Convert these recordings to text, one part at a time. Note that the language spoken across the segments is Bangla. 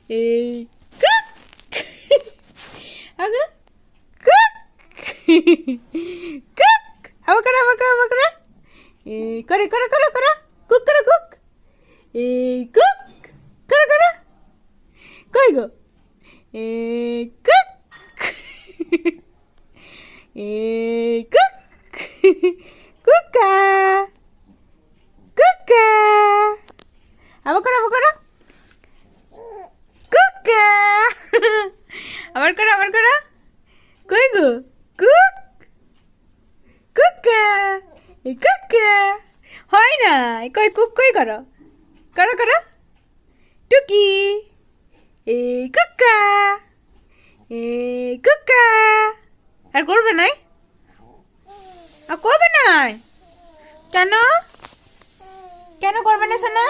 এই কুক আবার কুক কুক আবার করো এই করে করো করো করো কুক করো কুক এই কুক করো করো কই গো এই কুক এই কুক কুকা কুকা আবার করো কুকা আবার করো কই গো কুক কুকা এই কুকা হয় না কই কুক কই করো করো করো টুকি এই কুকা এই কুকা আর করবে নাই আর করবে নাই কেন কেন করবে না সোনা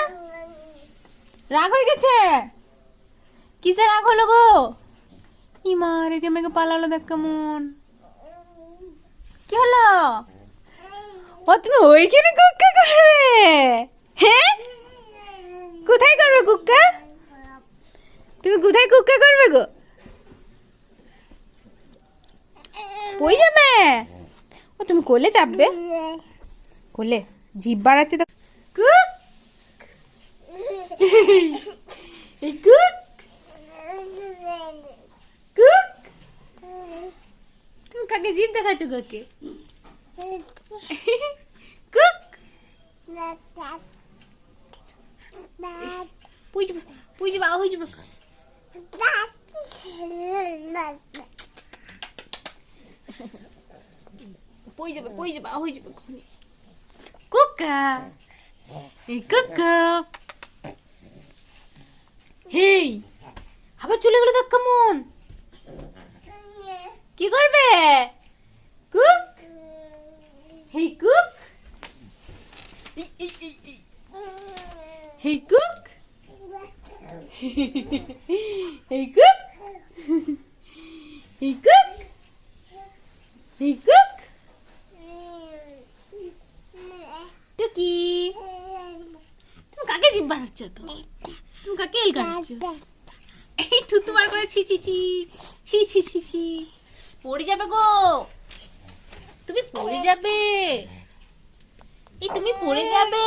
রাগ হয়ে গেছে কিসে রাগ হলো গো ইমা রেগে মেগে পালালো দেখ কেমন কি হলো ও তুমি ওইখানে কুক্কা করবে হ্যাঁ কোথায় করবে কুক্কা তুমি কোথায় কুক্কা করবে গো কই যাবে ও তুমি কোলে চাপবে কোলে জিভ বাড়াচ্ছে তো কুক এই কুক কুক তুমি কাকে জিভ দেখাচ্ছ কাকে কুক পুজবা পুজবা পুজবা পুজবা কুকা এই কুকা হেই আবার চলে গেল দেখ কেমন কি করবে কুক হেই কুক হেই কুক হেই কুক হেই কুক হেই কুক টুকি তুমি কাকে জিভ বাড়াচ্ছ তো তুমি কাকে এল কাটছ এই থুতু বার করে ছি ছি ছি ছি ছি ছি ছি পড়ে যাবে গো তুমি পড়ে যাবে এই তুমি পড়ে যাবে